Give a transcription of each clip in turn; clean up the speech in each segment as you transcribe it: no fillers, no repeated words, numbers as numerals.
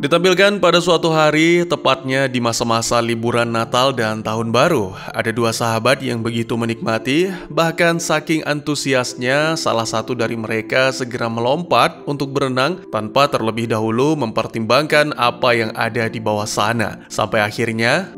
Ditampilkan pada suatu hari, tepatnya di masa-masa liburan Natal dan Tahun Baru, ada dua sahabat yang begitu menikmati, bahkan saking antusiasnya salah satu dari mereka segera melompat untuk berenang tanpa terlebih dahulu mempertimbangkan apa yang ada di bawah sana. Sampai akhirnya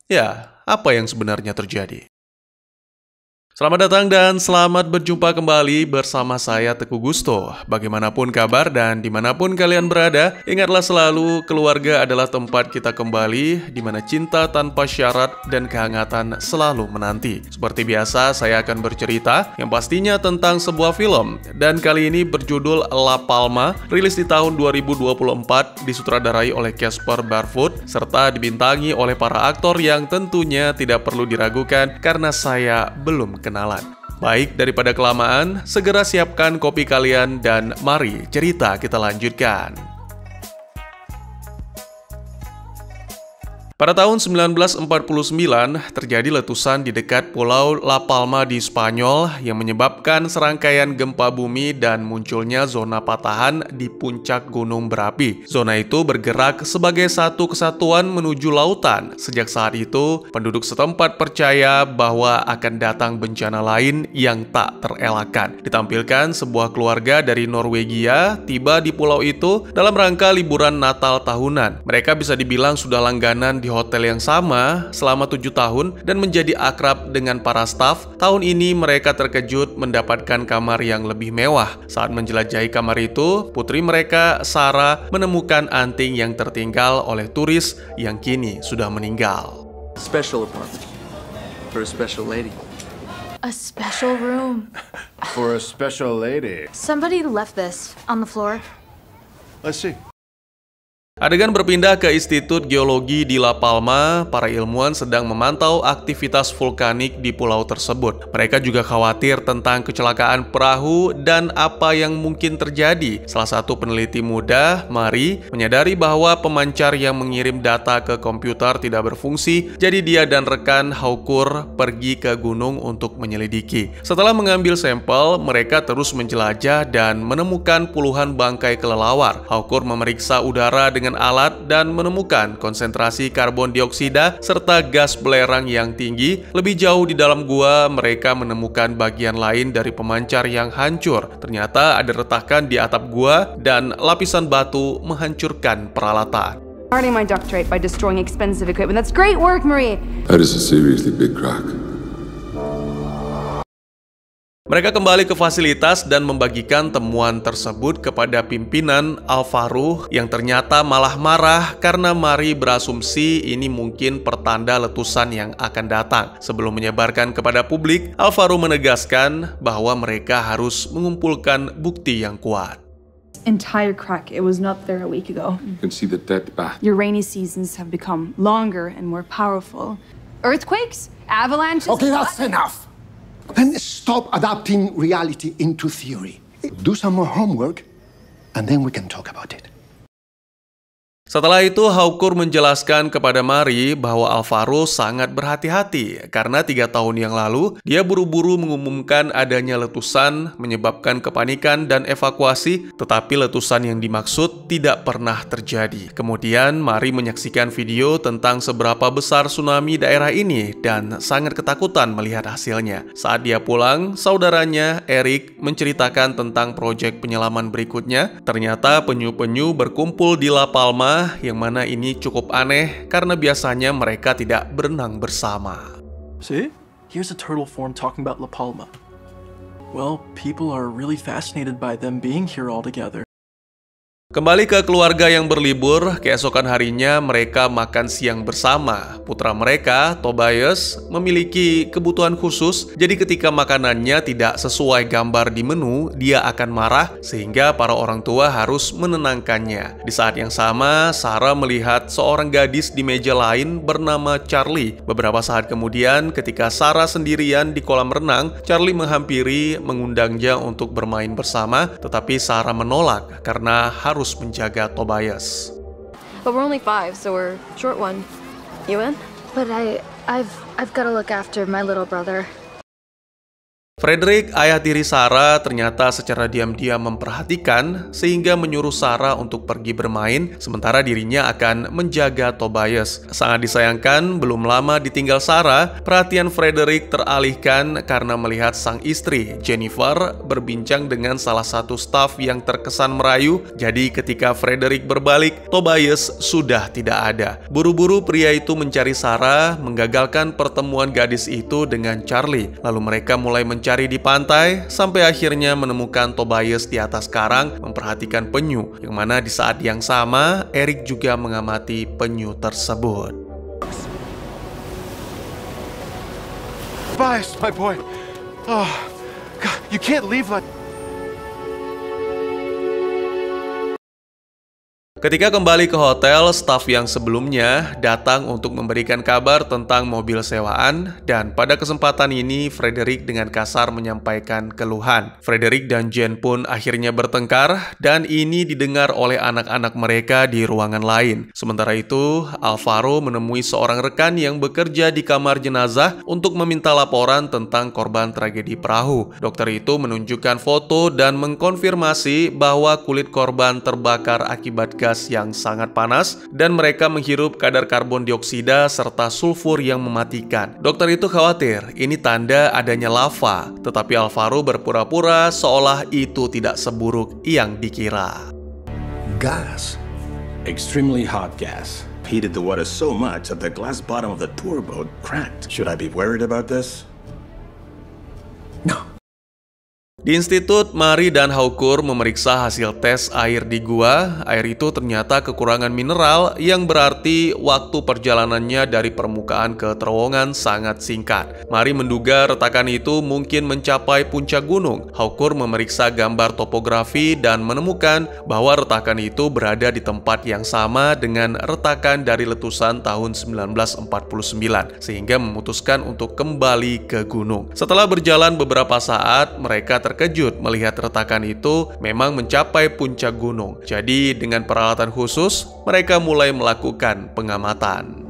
ya, apa yang sebenarnya terjadi? Selamat datang dan selamat berjumpa kembali bersama saya Teguh Gusto. Bagaimanapun kabar dan dimanapun kalian berada, ingatlah selalu keluarga adalah tempat kita kembali, di mana cinta tanpa syarat dan kehangatan selalu menanti. Seperti biasa, saya akan bercerita yang pastinya tentang sebuah film, dan kali ini berjudul La Palma, rilis di tahun 2024, disutradarai oleh Casper Barfoot, serta dibintangi oleh para aktor yang tentunya tidak perlu diragukan karena saya belum kenalan. Baik, daripada kelamaan, segera siapkan kopi kalian dan mari cerita kita lanjutkan. Pada tahun 1949, terjadi letusan di dekat Pulau La Palma di Spanyol yang menyebabkan serangkaian gempa bumi dan munculnya zona patahan di puncak gunung berapi. Zona itu bergerak sebagai satu kesatuan menuju lautan. Sejak saat itu, penduduk setempat percaya bahwa akan datang bencana lain yang tak terelakkan. Ditampilkan sebuah keluarga dari Norwegia tiba di pulau itu dalam rangka liburan Natal tahunan. Mereka bisa dibilang sudah langganan di hotel yang sama selama 7 tahun dan menjadi akrab dengan para staf. Tahun ini mereka terkejut mendapatkan kamar yang lebih mewah. Saat menjelajahi kamar itu, putri mereka, Sarah, menemukan anting yang tertinggal oleh turis yang kini sudah meninggal. Special apartment for a special lady. A special room. For a special lady. Somebody left this on the floor. Let's see. Adegan berpindah ke Institut Geologi di La Palma. Para ilmuwan sedang memantau aktivitas vulkanik di pulau tersebut. Mereka juga khawatir tentang kecelakaan perahu dan apa yang mungkin terjadi. Salah satu peneliti muda, Mari, menyadari bahwa pemancar yang mengirim data ke komputer tidak berfungsi, jadi dia dan rekan Haukur pergi ke gunung untuk menyelidiki. Setelah mengambil sampel, mereka terus menjelajah dan menemukan puluhan bangkai kelelawar. Haukur memeriksa udara dengan alat dan menemukan konsentrasi karbon dioksida serta gas belerang yang tinggi. Lebih jauh di dalam gua, mereka menemukan bagian lain dari pemancar yang hancur. Ternyata ada retakan di atap gua dan lapisan batu menghancurkan peralatan. Starting my doctorate by destroying expensive equipment. That's great work, Marie. That is a seriously big crack. Mereka kembali ke fasilitas dan membagikan temuan tersebut kepada pimpinan Alvaro yang ternyata malah marah karena Mari berasumsi ini mungkin pertanda letusan yang akan datang. Sebelum menyebarkan kepada publik, Alvaro menegaskan bahwa mereka harus mengumpulkan bukti yang kuat. Entire crack. It was not there a week ago. You can see the dead bat. Your rainy seasons have become longer and more powerful. Earthquakes? Avalanches? Okay, that's enough. Then stop adapting reality into theory. Do some more homework, and then we can talk about it. Setelah itu, Haukur menjelaskan kepada Mari bahwa Alvaro sangat berhati-hati karena 3 tahun yang lalu dia buru-buru mengumumkan adanya letusan menyebabkan kepanikan dan evakuasi, tetapi letusan yang dimaksud tidak pernah terjadi. Kemudian Mari menyaksikan video tentang seberapa besar tsunami daerah ini dan sangat ketakutan melihat hasilnya. Saat dia pulang, saudaranya Eric menceritakan tentang proyek penyelaman berikutnya. Ternyata penyu-penyu berkumpul di La Palma, yang mana ini cukup aneh karena biasanya mereka tidak berenang bersama. See? Here's a turtle form talking about La Palma. Well, people are really fascinated by them being here all together. Kembali ke keluarga yang berlibur, keesokan harinya mereka makan siang bersama. Putra mereka, Tobias, memiliki kebutuhan khusus, jadi ketika makanannya tidak sesuai gambar di menu, dia akan marah sehingga para orang tua harus menenangkannya. Di saat yang sama, Sarah melihat seorang gadis di meja lain bernama Charlie. Beberapa saat kemudian, ketika Sarah sendirian di kolam renang, Charlie menghampiri, mengundangnya untuk bermain bersama, tetapi Sarah menolak karena harus menjaga Tobias. But we're only 5, so we're short one. You in? But I've got to look after my little brother. Frederick, ayah tiri Sarah, ternyata secara diam-diam memperhatikan sehingga menyuruh Sarah untuk pergi bermain, sementara dirinya akan menjaga Tobias. Sangat disayangkan, belum lama ditinggal Sarah, perhatian Frederick teralihkan karena melihat sang istri, Jennifer, berbincang dengan salah satu staf yang terkesan merayu. Jadi ketika Frederick berbalik, Tobias sudah tidak ada. Buru-buru pria itu mencari Sarah, menggagalkan pertemuan gadis itu dengan Charlie. Lalu mereka mulai mencari di pantai sampai akhirnya menemukan Tobias di atas karang memperhatikan penyu, yang mana di saat yang sama Eric juga mengamati penyu tersebut. Tobias, my boy. Oh, God, you can't leave like... Ketika kembali ke hotel, staf yang sebelumnya datang untuk memberikan kabar tentang mobil sewaan, dan pada kesempatan ini Frederick dengan kasar menyampaikan keluhan. Frederick dan Jen pun akhirnya bertengkar, dan ini didengar oleh anak-anak mereka di ruangan lain. Sementara itu, Alvaro menemui seorang rekan yang bekerja di kamar jenazah untuk meminta laporan tentang korban tragedi perahu. Dokter itu menunjukkan foto dan mengkonfirmasi bahwa kulit korban terbakar akibat gas yang sangat panas dan mereka menghirup kadar karbon dioksida serta sulfur yang mematikan. Dokter itu khawatir ini tanda adanya lava, tetapi Alvaro berpura-pura seolah itu tidak seburuk yang dikira. Gas. Extremely hot gas. Heated the water so much that the glass bottom of the tour boat cracked. Should I be worried about this? No. Di institut, Mari dan Haukur memeriksa hasil tes air di gua. Air itu ternyata kekurangan mineral yang berarti waktu perjalanannya dari permukaan ke terowongan sangat singkat. Mari menduga retakan itu mungkin mencapai puncak gunung. Haukur memeriksa gambar topografi dan menemukan bahwa retakan itu berada di tempat yang sama dengan retakan dari letusan tahun 1949, sehingga memutuskan untuk kembali ke gunung. Setelah berjalan beberapa saat, mereka terkejut melihat retakan itu memang mencapai puncak gunung. Jadi dengan peralatan khusus, mereka mulai melakukan pengamatan.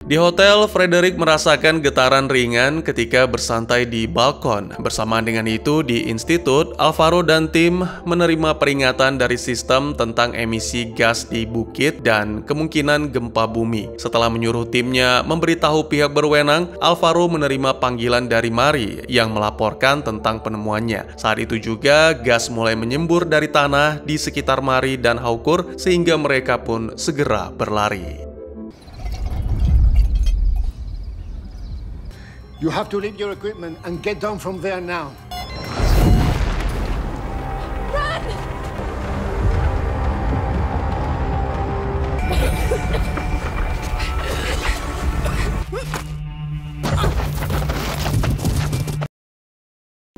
Di hotel, Frederick merasakan getaran ringan ketika bersantai di balkon. Bersamaan dengan itu, di institut, Alvaro dan tim menerima peringatan dari sistem tentang emisi gas di bukit dan kemungkinan gempa bumi. Setelah menyuruh timnya memberitahu pihak berwenang, Alvaro menerima panggilan dari Mari yang melaporkan tentang penemuannya. Saat itu juga, gas mulai menyembur dari tanah di sekitar Mari dan Haukur sehingga mereka pun segera berlari. You have to leave your equipment and get down from there now. Run!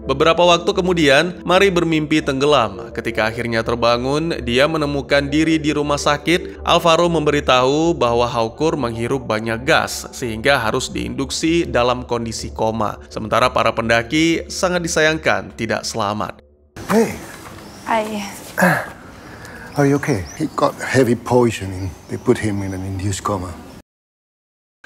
Beberapa waktu kemudian, Mari bermimpi tenggelam. Ketika akhirnya terbangun, dia menemukan diri di rumah sakit. Alvaro memberitahu bahwa Haukur menghirup banyak gas, sehingga harus diinduksi dalam kondisi koma. Sementara para pendaki sangat disayangkan tidak selamat. Hey, Are you okay? he got heavy poisoning. They put him in an induced coma.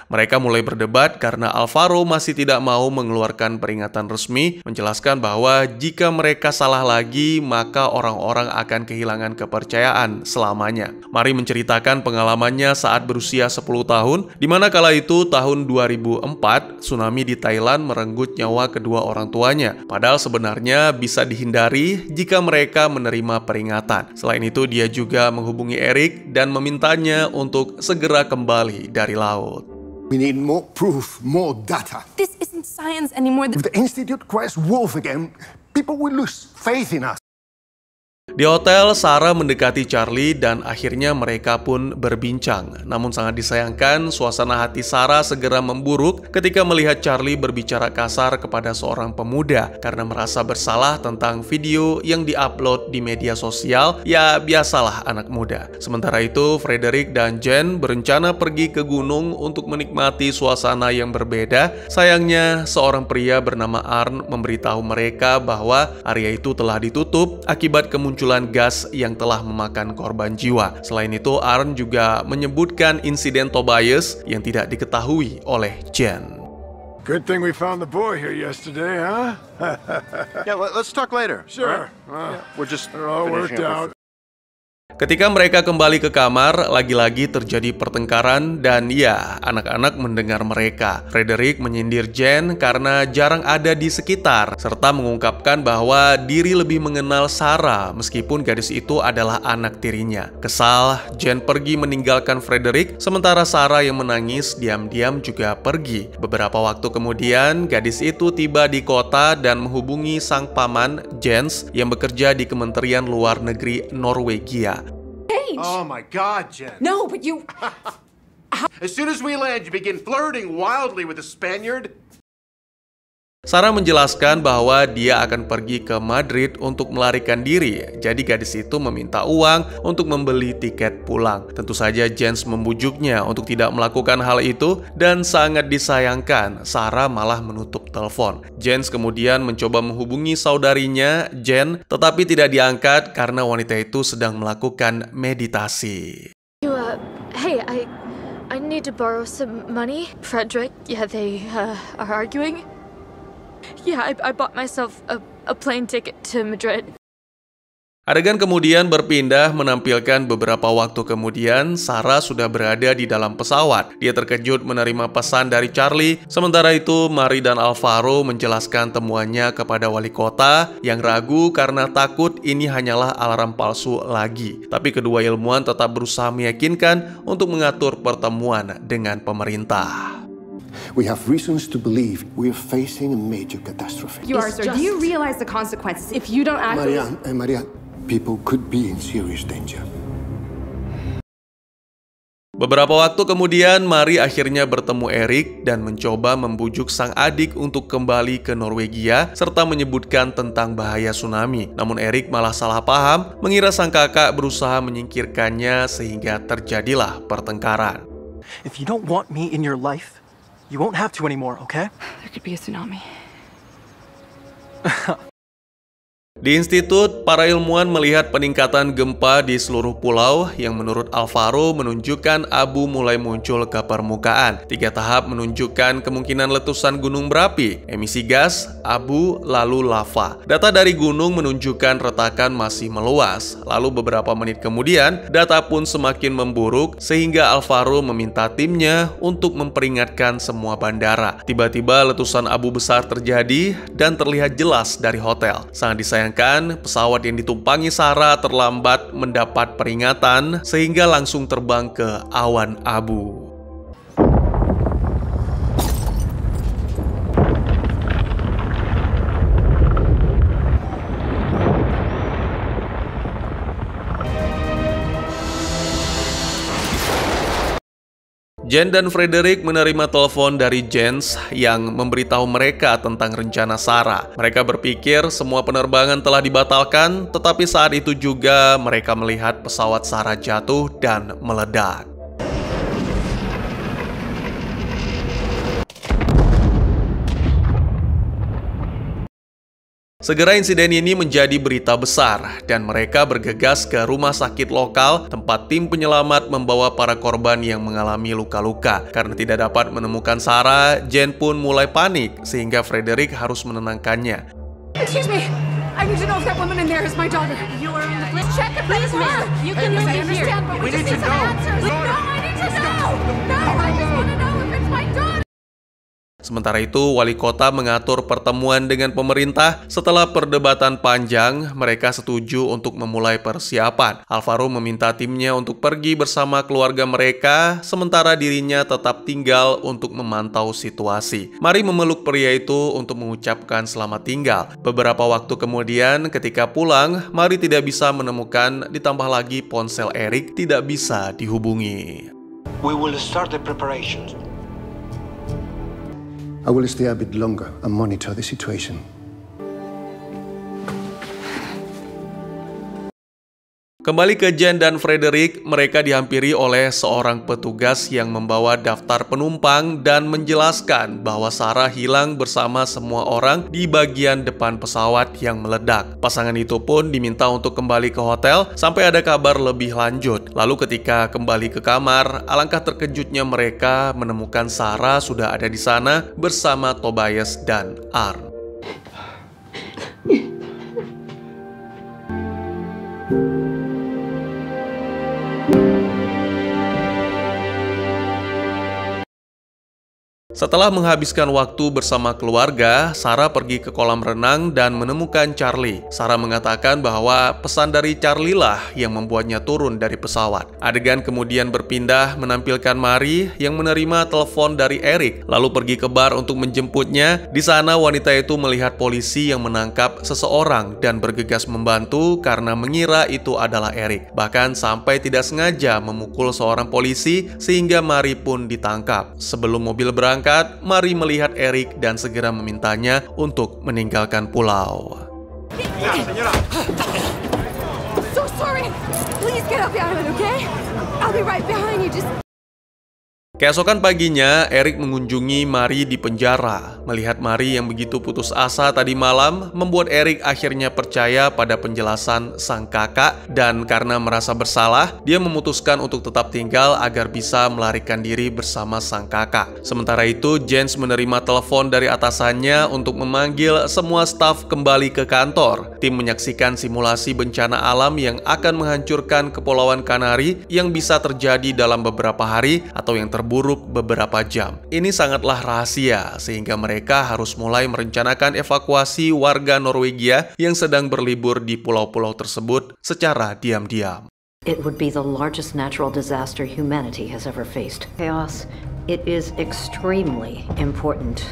Mereka mulai berdebat karena Alvaro masih tidak mau mengeluarkan peringatan resmi, menjelaskan bahwa jika mereka salah lagi, maka orang-orang akan kehilangan kepercayaan selamanya. Mari menceritakan pengalamannya saat berusia 10 tahun, di mana kala itu tahun 2004, tsunami di Thailand merenggut nyawa kedua orang tuanya. Padahal sebenarnya bisa dihindari jika mereka menerima peringatan. Selain itu, dia juga menghubungi Eric dan memintanya untuk segera kembali dari laut. We need more proof, more data. This isn't science anymore. If the Institute cries wolf again, people will lose faith in us. Di hotel, Sarah mendekati Charlie dan akhirnya mereka pun berbincang. Namun sangat disayangkan, suasana hati Sarah segera memburuk ketika melihat Charlie berbicara kasar kepada seorang pemuda karena merasa bersalah tentang video yang diupload di media sosial. Ya, biasalah anak muda. Sementara itu, Frederick dan Jen berencana pergi ke gunung untuk menikmati suasana yang berbeda. Sayangnya, seorang pria bernama Arn memberitahu mereka bahwa area itu telah ditutup akibat kemunculan gas yang telah memakan korban jiwa. Selain itu, Arn juga menyebutkan insiden Tobias yang tidak diketahui oleh Jen. Good thing we found the boy here yesterday, huh? Yeah, let's talk later. Sure. We're just all worked out. Ketika mereka kembali ke kamar, lagi-lagi terjadi pertengkaran dan ya, anak-anak mendengar mereka. Frederick menyindir Jen karena jarang ada di sekitar, serta mengungkapkan bahwa diri lebih mengenal Sarah meskipun gadis itu adalah anak tirinya. Kesal, Jen pergi meninggalkan Frederick, sementara Sarah yang menangis diam-diam juga pergi. Beberapa waktu kemudian, gadis itu tiba di kota dan menghubungi sang paman, Jens, yang bekerja di Kementerian Luar Negeri Norwegia. Oh my God, Jen. No, but you... As soon as we land, you begin flirting wildly with a Spaniard. Sarah menjelaskan bahwa dia akan pergi ke Madrid untuk melarikan diri. Jadi gadis itu meminta uang untuk membeli tiket pulang. Tentu saja Jens membujuknya untuk tidak melakukan hal itu dan sangat disayangkan Sarah malah menutup telepon. Jens kemudian mencoba menghubungi saudarinya Jen, tetapi tidak diangkat karena wanita itu sedang melakukan meditasi. Hey, I need to borrow some money. Frederick, yeah, they are arguing. Yeah, I bought myself a plane ticket to Madrid. Adegan kemudian berpindah menampilkan beberapa waktu kemudian Sarah sudah berada di dalam pesawat. Dia terkejut menerima pesan dari Charlie. Sementara itu, Mari dan Alvaro menjelaskan temuannya kepada wali kota yang ragu karena takut ini hanyalah alarm palsu lagi. Tapi kedua ilmuwan tetap berusaha meyakinkan untuk mengatur pertemuan dengan pemerintah. We have reasons to believe we're facing a major catastrophe. You are, sir. Do you realize the consequences if you don't act? Maria, people could be in serious danger. Beberapa waktu kemudian, Mari akhirnya bertemu Erik dan mencoba membujuk sang adik untuk kembali ke Norwegia serta menyebutkan tentang bahaya tsunami. Namun Erik malah salah paham, mengira sang kakak berusaha menyingkirkannya sehingga terjadilah pertengkaran. If you don't want me in your life, you won't have to anymore, okay? There could be a tsunami. Di institut, para ilmuwan melihat peningkatan gempa di seluruh pulau yang menurut Alvaro menunjukkan abu mulai muncul ke permukaan. 3 tahap menunjukkan kemungkinan letusan gunung berapi, emisi gas, abu, lalu lava. Data dari gunung menunjukkan retakan masih meluas. Lalu beberapa menit kemudian, data pun semakin memburuk sehingga Alvaro meminta timnya untuk memperingatkan semua bandara. Tiba-tiba letusan abu besar terjadi dan terlihat jelas dari hotel. Sangat disayangkan, pesawat yang ditumpangi Sarah terlambat mendapat peringatan sehingga langsung terbang ke awan abu. Jen dan Frederick menerima telepon dari Jens yang memberitahu mereka tentang rencana Sarah. Mereka berpikir semua penerbangan telah dibatalkan, tetapi saat itu juga mereka melihat pesawat Sarah jatuh dan meledak. Segera insiden ini menjadi berita besar dan mereka bergegas ke rumah sakit lokal tempat tim penyelamat membawa para korban yang mengalami luka-luka. Karena tidak dapat menemukan Sarah, Jen pun mulai panik sehingga Frederick harus menenangkannya. Excuse me, I need to know if that woman in there is my daughter. You are in the place. Check if that's her. You can leave me here. We need to know. No, I need to know. No, I just want to know if it's my daughter. Sementara itu, wali kota mengatur pertemuan dengan pemerintah. Setelah perdebatan panjang, mereka setuju untuk memulai persiapan. Alvaro meminta timnya untuk pergi bersama keluarga mereka, sementara dirinya tetap tinggal untuk memantau situasi. Mari memeluk pria itu untuk mengucapkan selamat tinggal. Beberapa waktu kemudian, ketika pulang, Mari tidak bisa menemukan, ditambah lagi ponsel Eric tidak bisa dihubungi. We will start the preparations. I will stay a bit longer and monitor the situation. Kembali ke Jen dan Frederick, mereka dihampiri oleh seorang petugas yang membawa daftar penumpang dan menjelaskan bahwa Sarah hilang bersama semua orang di bagian depan pesawat yang meledak. Pasangan itu pun diminta untuk kembali ke hotel sampai ada kabar lebih lanjut. Lalu ketika kembali ke kamar, alangkah terkejutnya mereka menemukan Sarah sudah ada di sana bersama Tobias dan Arn. Setelah menghabiskan waktu bersama keluarga, Sarah pergi ke kolam renang dan menemukan Charlie. Sarah mengatakan bahwa pesan dari Charlie lah yang membuatnya turun dari pesawat. Adegan kemudian berpindah menampilkan Mari yang menerima telepon dari Eric, lalu pergi ke bar untuk menjemputnya. Di sana wanita itu melihat polisi yang menangkap seseorang dan bergegas membantu karena mengira itu adalah Eric. Bahkan sampai tidak sengaja memukul seorang polisi sehingga Mari pun ditangkap. Sebelum mobil berangkat, Mari melihat Eric dan segera memintanya untuk meninggalkan pulau. So sorry. Please get up out of it, okay? I'll be right behind you. Just Keesokan paginya, Eric mengunjungi Mari di penjara. Melihat Mari yang begitu putus asa tadi malam, membuat Eric akhirnya percaya pada penjelasan sang kakak, dan karena merasa bersalah, dia memutuskan untuk tetap tinggal agar bisa melarikan diri bersama sang kakak. Sementara itu, Jens menerima telepon dari atasannya untuk memanggil semua staf kembali ke kantor. Tim menyaksikan simulasi bencana alam yang akan menghancurkan Kepulauan Kanari yang bisa terjadi dalam beberapa hari atau yang terburuk beberapa jam. Ini sangatlah rahasia, sehingga mereka harus mulai merencanakan evakuasi warga Norwegia yang sedang berlibur di pulau-pulau tersebut secara diam-diam. It would be the largest natural disaster humanity has ever faced. Chaos, it is extremely important.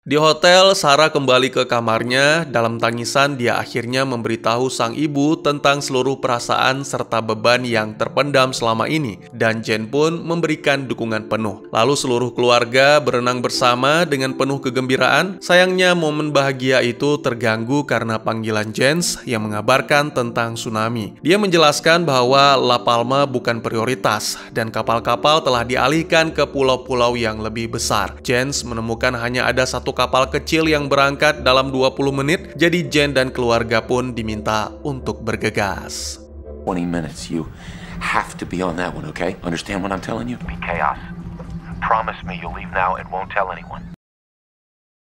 Di hotel, Sarah kembali ke kamarnya. Dalam tangisan, dia akhirnya memberitahu sang ibu tentang seluruh perasaan serta beban yang terpendam selama ini. Dan Jen pun memberikan dukungan penuh. Lalu seluruh keluarga berenang bersama dengan penuh kegembiraan. Sayangnya momen bahagia itu terganggu karena panggilan Jens yang mengabarkan tentang tsunami. Dia menjelaskan bahwa La Palma bukan prioritas dan kapal-kapal telah dialihkan ke pulau-pulau yang lebih besar. Jens menemukan hanya ada satu kapal kecil yang berangkat dalam 20 menit, jadi Jen dan keluarga pun diminta untuk bergegas. 20 minutes. You have to be on that one, okay? Understand what I'm telling you? Chaos. Promise me you'll leave now and won't tell anyone.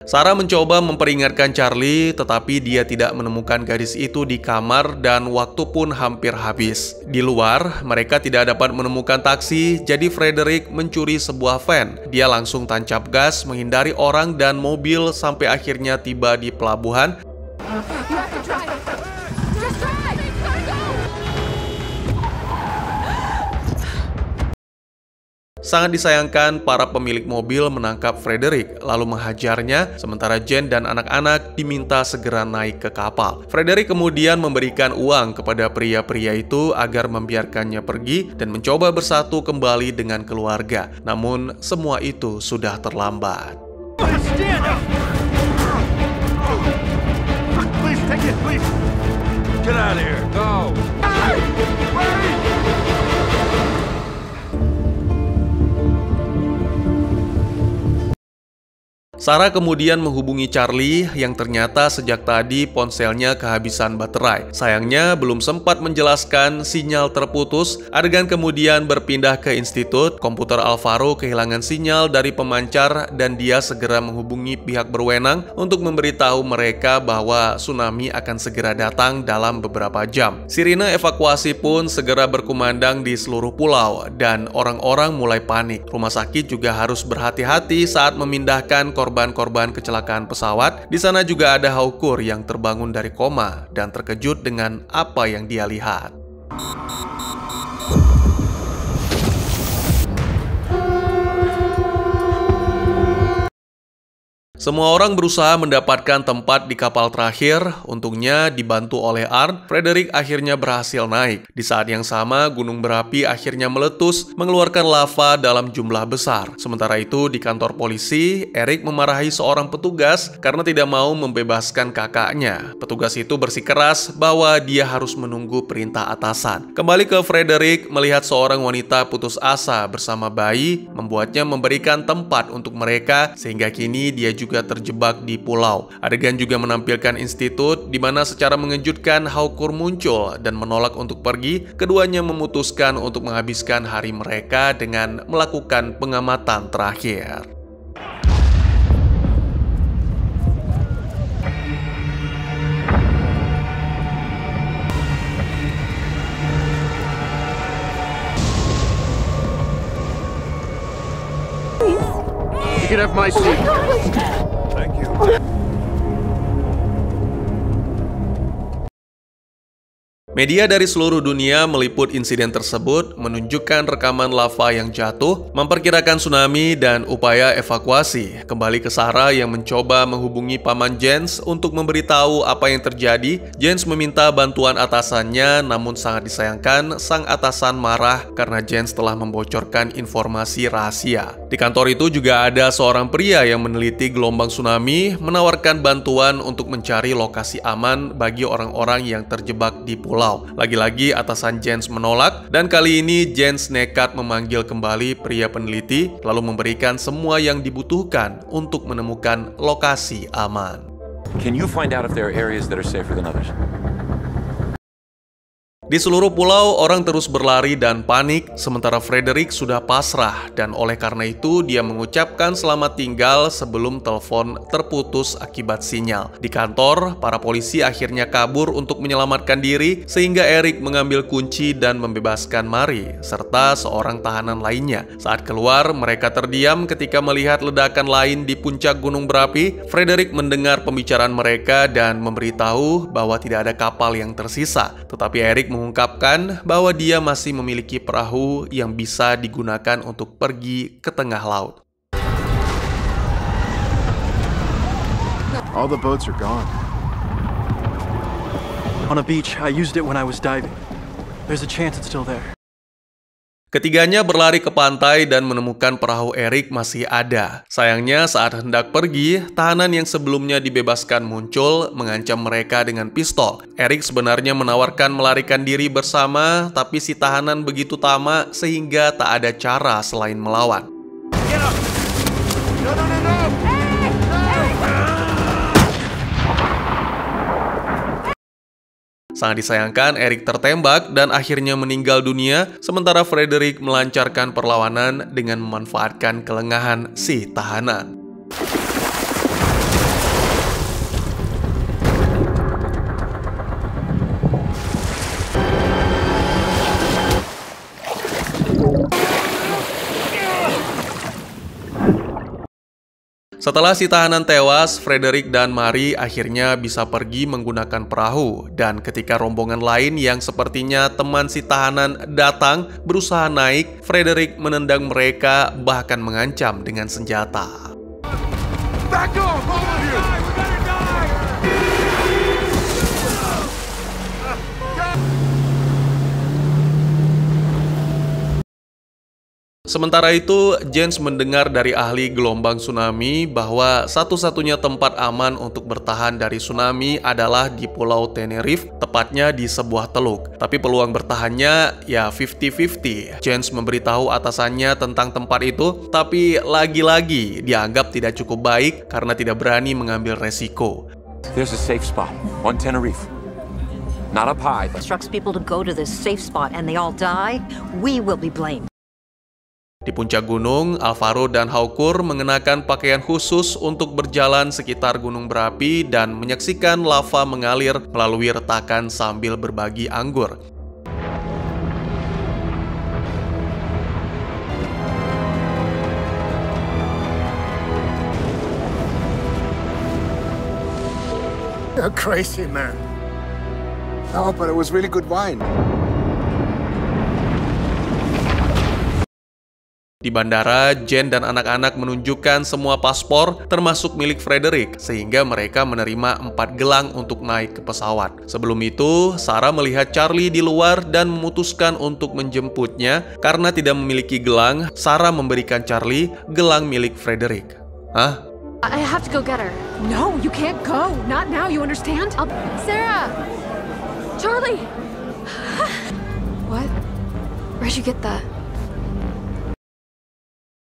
Sarah mencoba memperingatkan Charlie, tetapi dia tidak menemukan gadis itu di kamar dan waktu pun hampir habis. Di luar, mereka tidak dapat menemukan taksi, jadi Frederick mencuri sebuah van. Dia langsung tancap gas, menghindari orang dan mobil sampai akhirnya tiba di pelabuhan. Sangat disayangkan, para pemilik mobil menangkap Frederick lalu menghajarnya, sementara Jen dan anak-anak diminta segera naik ke kapal. Frederick kemudian memberikan uang kepada pria-pria itu agar membiarkannya pergi dan mencoba bersatu kembali dengan keluarga. Namun, semua itu sudah terlambat. Please take it, please. Get out of here. Go. Sarah kemudian menghubungi Charlie yang ternyata sejak tadi ponselnya kehabisan baterai. Sayangnya belum sempat menjelaskan sinyal terputus. Adegan kemudian berpindah ke institut. Komputer Alvaro kehilangan sinyal dari pemancar dan dia segera menghubungi pihak berwenang untuk memberitahu mereka bahwa tsunami akan segera datang dalam beberapa jam. Sirine evakuasi pun segera berkumandang di seluruh pulau dan orang-orang mulai panik. Rumah sakit juga harus berhati-hati saat memindahkan korban-korban kecelakaan pesawat. Di sana juga ada Haukur yang terbangun dari koma dan terkejut dengan apa yang dia lihat. Semua orang berusaha mendapatkan tempat di kapal terakhir. Untungnya dibantu oleh Arn, Frederick akhirnya berhasil naik. Di saat yang sama, gunung berapi akhirnya meletus, mengeluarkan lava dalam jumlah besar. Sementara itu, di kantor polisi, Eric memarahi seorang petugas karena tidak mau membebaskan kakaknya. Petugas itu bersikeras bahwa dia harus menunggu perintah atasan. Kembali ke Frederick, melihat seorang wanita putus asa bersama bayi, membuatnya memberikan tempat untuk mereka, sehingga kini dia juga terjebak di pulau. Adegan juga menampilkan institut di mana secara mengejutkan Haukur muncul dan menolak untuk pergi. Keduanya memutuskan untuk menghabiskan hari mereka dengan melakukan pengamatan terakhir. You can have my seat. Thank you. Media dari seluruh dunia meliput insiden tersebut, menunjukkan rekaman lava yang jatuh, memperkirakan tsunami, dan upaya evakuasi. Kembali ke Sarah yang mencoba menghubungi paman Jens untuk memberitahu apa yang terjadi. Jens meminta bantuan atasannya, namun sangat disayangkan sang atasan marah karena Jens telah membocorkan informasi rahasia. Di kantor itu juga ada seorang pria yang meneliti gelombang tsunami, menawarkan bantuan untuk mencari lokasi aman bagi orang-orang yang terjebak di pulau. Lagi-lagi atasan Jens menolak, dan kali ini Jens nekat memanggil kembali pria peneliti, lalu memberikan semua yang dibutuhkan untuk menemukan lokasi aman. Can you find out if there are areas that are safer than others? Di seluruh pulau, orang terus berlari dan panik, sementara Frederick sudah pasrah, dan oleh karena itu dia mengucapkan selamat tinggal sebelum telepon terputus akibat sinyal. Di kantor, para polisi akhirnya kabur untuk menyelamatkan diri, sehingga Eric mengambil kunci dan membebaskan Mari, serta seorang tahanan lainnya. Saat keluar, mereka terdiam ketika melihat ledakan lain di puncak gunung berapi. Frederick mendengar pembicaraan mereka dan memberitahu bahwa tidak ada kapal yang tersisa, tetapi Eric mengungkapkan bahwa dia masih memiliki perahu yang bisa digunakan untuk pergi ke tengah laut. All the boats are gone. On a beach, I used it when I was diving. There's a chance it's still there. Ketiganya berlari ke pantai dan menemukan perahu Eric masih ada. Sayangnya saat hendak pergi, tahanan yang sebelumnya dibebaskan muncul mengancam mereka dengan pistol. Eric sebenarnya menawarkan melarikan diri bersama, tapi si tahanan begitu tamak sehingga tak ada cara selain melawan. Sangat disayangkan, Eric tertembak dan akhirnya meninggal dunia, sementara Frederick melancarkan perlawanan dengan memanfaatkan kelengahan si tahanan. Setelah si tahanan tewas, Frederick dan Mari akhirnya bisa pergi menggunakan perahu. Dan ketika rombongan lain yang sepertinya teman si tahanan datang berusaha naik, Frederick menendang mereka bahkan mengancam dengan senjata. Back off, all of you! Sementara itu, James mendengar dari ahli gelombang tsunami bahwa satu-satunya tempat aman untuk bertahan dari tsunami adalah di Pulau Tenerife, tepatnya di sebuah teluk. Tapi peluang bertahannya ya 50-50. James memberitahu atasannya tentang tempat itu, tapi lagi-lagi dianggap tidak cukup baik karena tidak berani mengambil resiko. There's a safe spot on Tenerife. Not up high, but Instructs people to go to this safe spot and they all die, we will be blamed. Di puncak gunung, Alvaro dan Hawkur mengenakan pakaian khusus untuk berjalan sekitar gunung berapi dan menyaksikan lava mengalir melalui retakan sambil berbagi anggur. You're crazy, man. No, but it was really good wine. Di bandara, Jen dan anak-anak menunjukkan semua paspor termasuk milik Frederick sehingga mereka menerima 4 gelang untuk naik ke pesawat. Sebelum itu, Sarah melihat Charlie di luar dan memutuskan untuk menjemputnya. Karena tidak memiliki gelang, Sarah memberikan Charlie gelang milik Frederick. Hah? I have to go get her. No, you can't go. Not now, you understand? Sarah! Charlie! What? Where'd you get that?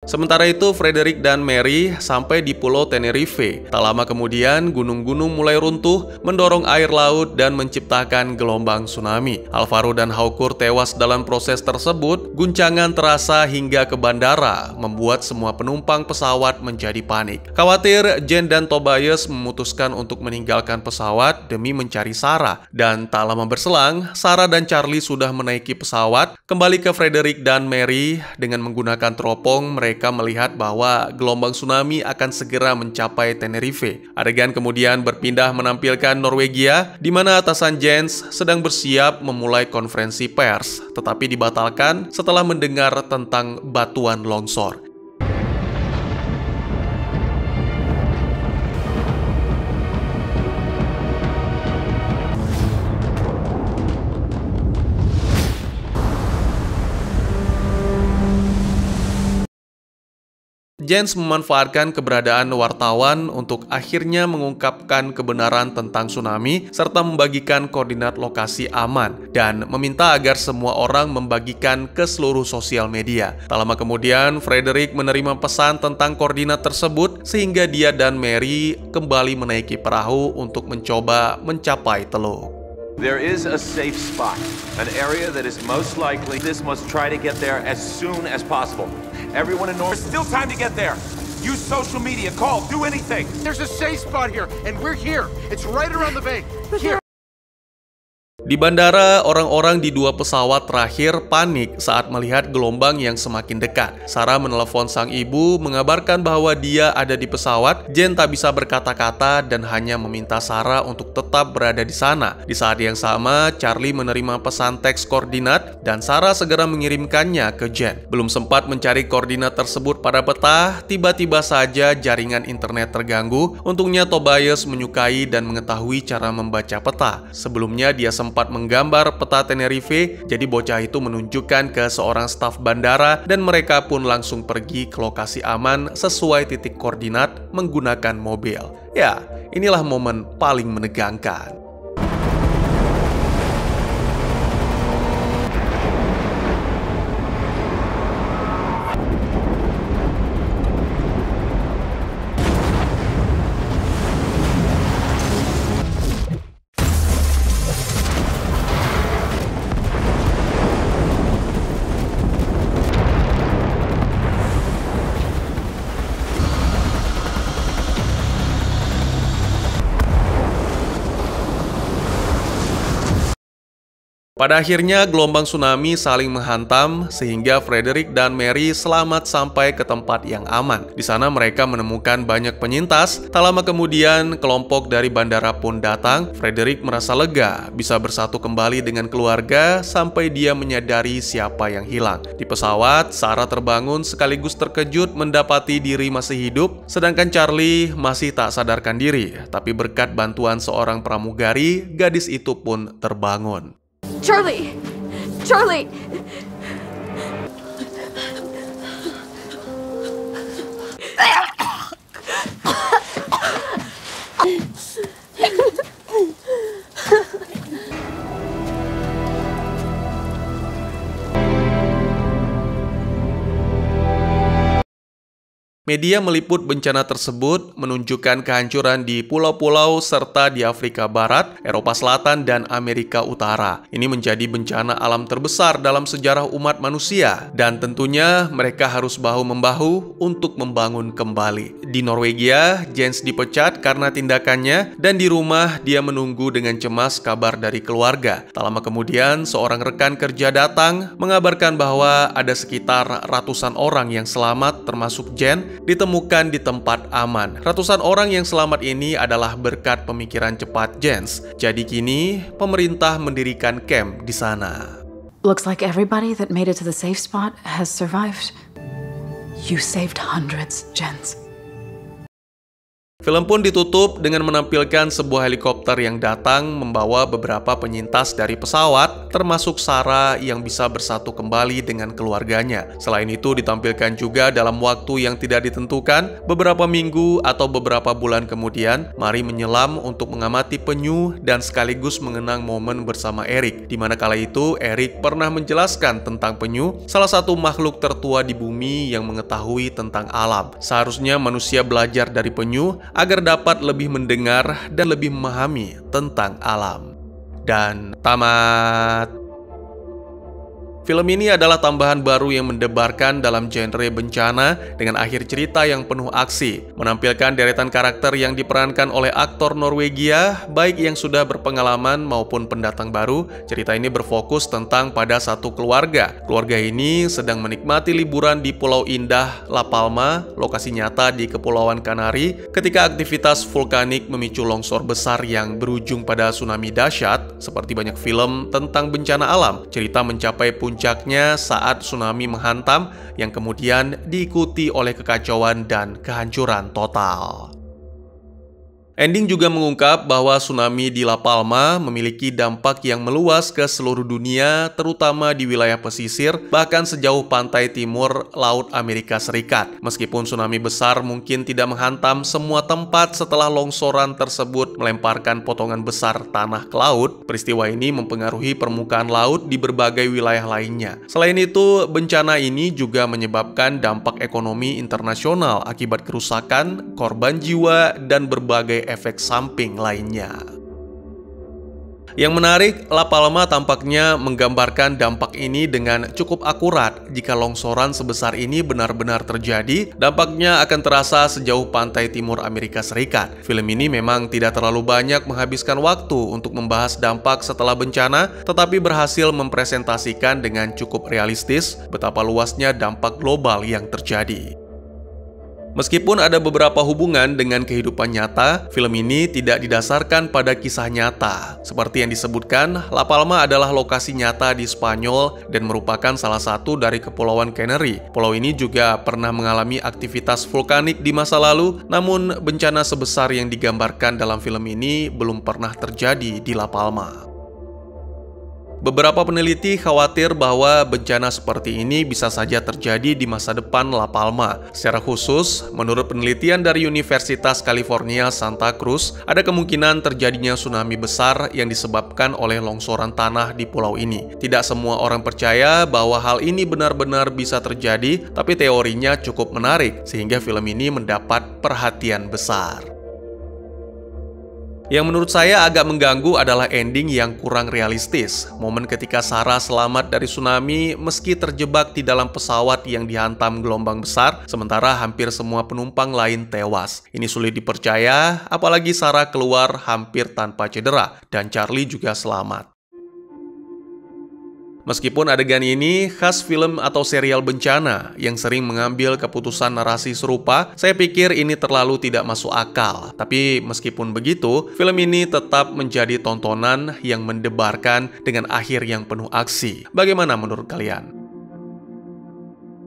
Sementara itu, Frederick dan Mary sampai di Pulau Tenerife. Tak lama kemudian, gunung-gunung mulai runtuh, mendorong air laut dan menciptakan gelombang tsunami. Alvaro dan Hawkur tewas dalam proses tersebut. Guncangan terasa hingga ke bandara, membuat semua penumpang pesawat menjadi panik. Khawatir, Jen dan Tobias memutuskan untuk meninggalkan pesawat demi mencari Sarah. Dan tak lama berselang, Sarah dan Charlie sudah menaiki pesawat, kembali ke Frederick dan Mary. Dengan menggunakan teropong, mereka melihat bahwa gelombang tsunami akan segera mencapai Tenerife. Adegan kemudian berpindah menampilkan Norwegia, di mana atasan Jens sedang bersiap memulai konferensi pers, tetapi dibatalkan setelah mendengar tentang batuan longsor. Jens memanfaatkan keberadaan wartawan untuk akhirnya mengungkapkan kebenaran tentang tsunami serta membagikan koordinat lokasi aman dan meminta agar semua orang membagikan ke seluruh sosial media. Tak lama kemudian, Frederick menerima pesan tentang koordinat tersebut sehingga dia dan Mary kembali menaiki perahu untuk mencoba mencapai teluk. There is a safe spot, an area that is most likely. This must try to get there as soon as possible. Everyone in North. There's still time to get there. Use social media, call, do anything. There's a safe spot here, and we're here. It's right around the bay. Here. Di bandara, orang-orang di 2 pesawat terakhir panik saat melihat gelombang yang semakin dekat. Sarah menelepon sang ibu, mengabarkan bahwa dia ada di pesawat. Jen tak bisa berkata-kata dan hanya meminta Sarah untuk tetap berada di sana. Di saat yang sama, Charlie menerima pesan teks koordinat dan Sarah segera mengirimkannya ke Jen. Belum sempat mencari koordinat tersebut pada peta, tiba-tiba saja jaringan internet terganggu. Untungnya Tobias menyukai dan mengetahui cara membaca peta. Sebelumnya dia sempat menggambar peta Tenerife, jadi bocah itu menunjukkan ke seorang staf bandara dan mereka pun langsung pergi ke lokasi aman sesuai titik koordinat menggunakan mobil. Ya, inilah momen paling menegangkan. Pada akhirnya gelombang tsunami saling menghantam sehingga Frederick dan Mary selamat sampai ke tempat yang aman. Di sana mereka menemukan banyak penyintas. Tak lama kemudian kelompok dari bandara pun datang. Frederick merasa lega bisa bersatu kembali dengan keluarga sampai dia menyadari siapa yang hilang. Di pesawat, Sarah terbangun sekaligus terkejut mendapati diri masih hidup, sedangkan Charlie masih tak sadarkan diri. Tapi berkat bantuan seorang pramugari, gadis itu pun terbangun. Charlie! Charlie! Media meliput bencana tersebut menunjukkan kehancuran di pulau-pulau serta di Afrika Barat, Eropa Selatan, dan Amerika Utara. Ini menjadi bencana alam terbesar dalam sejarah umat manusia, dan tentunya mereka harus bahu-membahu untuk membangun kembali. Di Norwegia, Jens dipecat karena tindakannya, dan di rumah dia menunggu dengan cemas kabar dari keluarga. Tak lama kemudian, seorang rekan kerja datang mengabarkan bahwa ada sekitar ratusan orang yang selamat termasuk Jens ditemukan di tempat aman. Ratusan orang yang selamat ini adalah berkat pemikiran cepat Jens. Jadi kini pemerintah mendirikan camp di sana. Looks like everybody that made it to the safe spot has survived. You saved hundreds, Jens. Film pun ditutup dengan menampilkan sebuah helikopter yang datang membawa beberapa penyintas dari pesawat, termasuk Sarah yang bisa bersatu kembali dengan keluarganya. Selain itu ditampilkan juga dalam waktu yang tidak ditentukan, beberapa minggu atau beberapa bulan kemudian, Mari menyelam untuk mengamati penyu dan sekaligus mengenang momen bersama Eric. Di mana kala itu Eric pernah menjelaskan tentang penyu, salah satu makhluk tertua di bumi yang mengetahui tentang alam. Seharusnya manusia belajar dari penyu agar dapat lebih mendengar dan lebih memahami tentang alam. Dan tamat. Film ini adalah tambahan baru yang mendebarkan dalam genre bencana dengan akhir cerita yang penuh aksi, menampilkan deretan karakter yang diperankan oleh aktor Norwegia, baik yang sudah berpengalaman maupun pendatang baru. Cerita ini berfokus tentang pada satu keluarga. Keluarga ini sedang menikmati liburan di Pulau Indah, La Palma, lokasi nyata di Kepulauan Kanari, ketika aktivitas vulkanik memicu longsor besar yang berujung pada tsunami dahsyat. Seperti banyak film tentang bencana alam, cerita mencapai puncaknya saat tsunami menghantam yang kemudian diikuti oleh kekacauan dan kehancuran total. Ending juga mengungkap bahwa tsunami di La Palma memiliki dampak yang meluas ke seluruh dunia, terutama di wilayah pesisir, bahkan sejauh pantai timur Laut Amerika Serikat. Meskipun tsunami besar mungkin tidak menghantam semua tempat setelah longsoran tersebut melemparkan potongan besar tanah ke laut, peristiwa ini mempengaruhi permukaan laut di berbagai wilayah lainnya. Selain itu, bencana ini juga menyebabkan dampak ekonomi internasional akibat kerusakan, korban jiwa, dan berbagai efek samping lainnya. Yang menarik, La Palma tampaknya menggambarkan dampak ini dengan cukup akurat. Jika longsoran sebesar ini benar-benar terjadi, dampaknya akan terasa sejauh pantai timur Amerika Serikat. Film ini memang tidak terlalu banyak menghabiskan waktu untuk membahas dampak setelah bencana, tetapi berhasil mempresentasikan dengan cukup realistis betapa luasnya dampak global yang terjadi. Meskipun ada beberapa hubungan dengan kehidupan nyata, film ini tidak didasarkan pada kisah nyata. Seperti yang disebutkan, La Palma adalah lokasi nyata di Spanyol dan merupakan salah satu dari Kepulauan Canary. Pulau ini juga pernah mengalami aktivitas vulkanik di masa lalu, namun bencana sebesar yang digambarkan dalam film ini belum pernah terjadi di La Palma. Beberapa peneliti khawatir bahwa bencana seperti ini bisa saja terjadi di masa depan La Palma. Secara khusus, menurut penelitian dari Universitas California Santa Cruz, ada kemungkinan terjadinya tsunami besar yang disebabkan oleh longsoran tanah di pulau ini. Tidak semua orang percaya bahwa hal ini benar-benar bisa terjadi, tapi teorinya cukup menarik, sehingga film ini mendapat perhatian besar. Yang menurut saya agak mengganggu adalah ending yang kurang realistis. Momen ketika Sarah selamat dari tsunami meski terjebak di dalam pesawat yang dihantam gelombang besar, sementara hampir semua penumpang lain tewas. Ini sulit dipercaya, apalagi Sarah keluar hampir tanpa cedera, dan Charlie juga selamat. Meskipun adegan ini khas film atau serial bencana yang sering mengambil keputusan narasi serupa, saya pikir ini terlalu tidak masuk akal. Tapi meskipun begitu, film ini tetap menjadi tontonan yang mendebarkan dengan akhir yang penuh aksi. Bagaimana menurut kalian?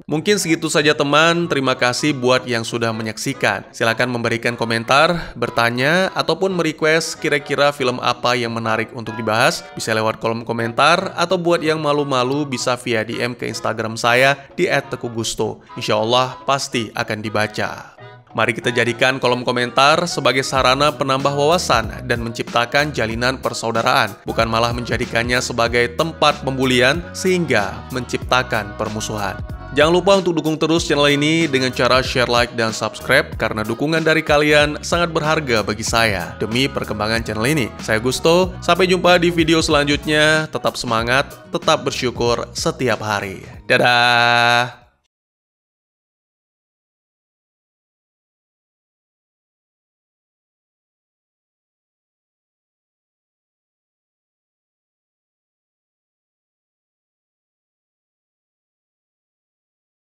Mungkin segitu saja teman, terima kasih buat yang sudah menyaksikan. Silahkan memberikan komentar, bertanya, ataupun merequest kira-kira film apa yang menarik untuk dibahas. Bisa lewat kolom komentar, atau buat yang malu-malu bisa via DM ke Instagram saya di @tekugusto. Insya Allah pasti akan dibaca. Mari kita jadikan kolom komentar sebagai sarana penambah wawasan dan menciptakan jalinan persaudaraan, bukan malah menjadikannya sebagai tempat pembulian sehingga menciptakan permusuhan. Jangan lupa untuk dukung terus channel ini dengan cara share, like, dan subscribe karena dukungan dari kalian sangat berharga bagi saya demi perkembangan channel ini. Saya Gusto, sampai jumpa di video selanjutnya. Tetap semangat, tetap bersyukur setiap hari. Dadah!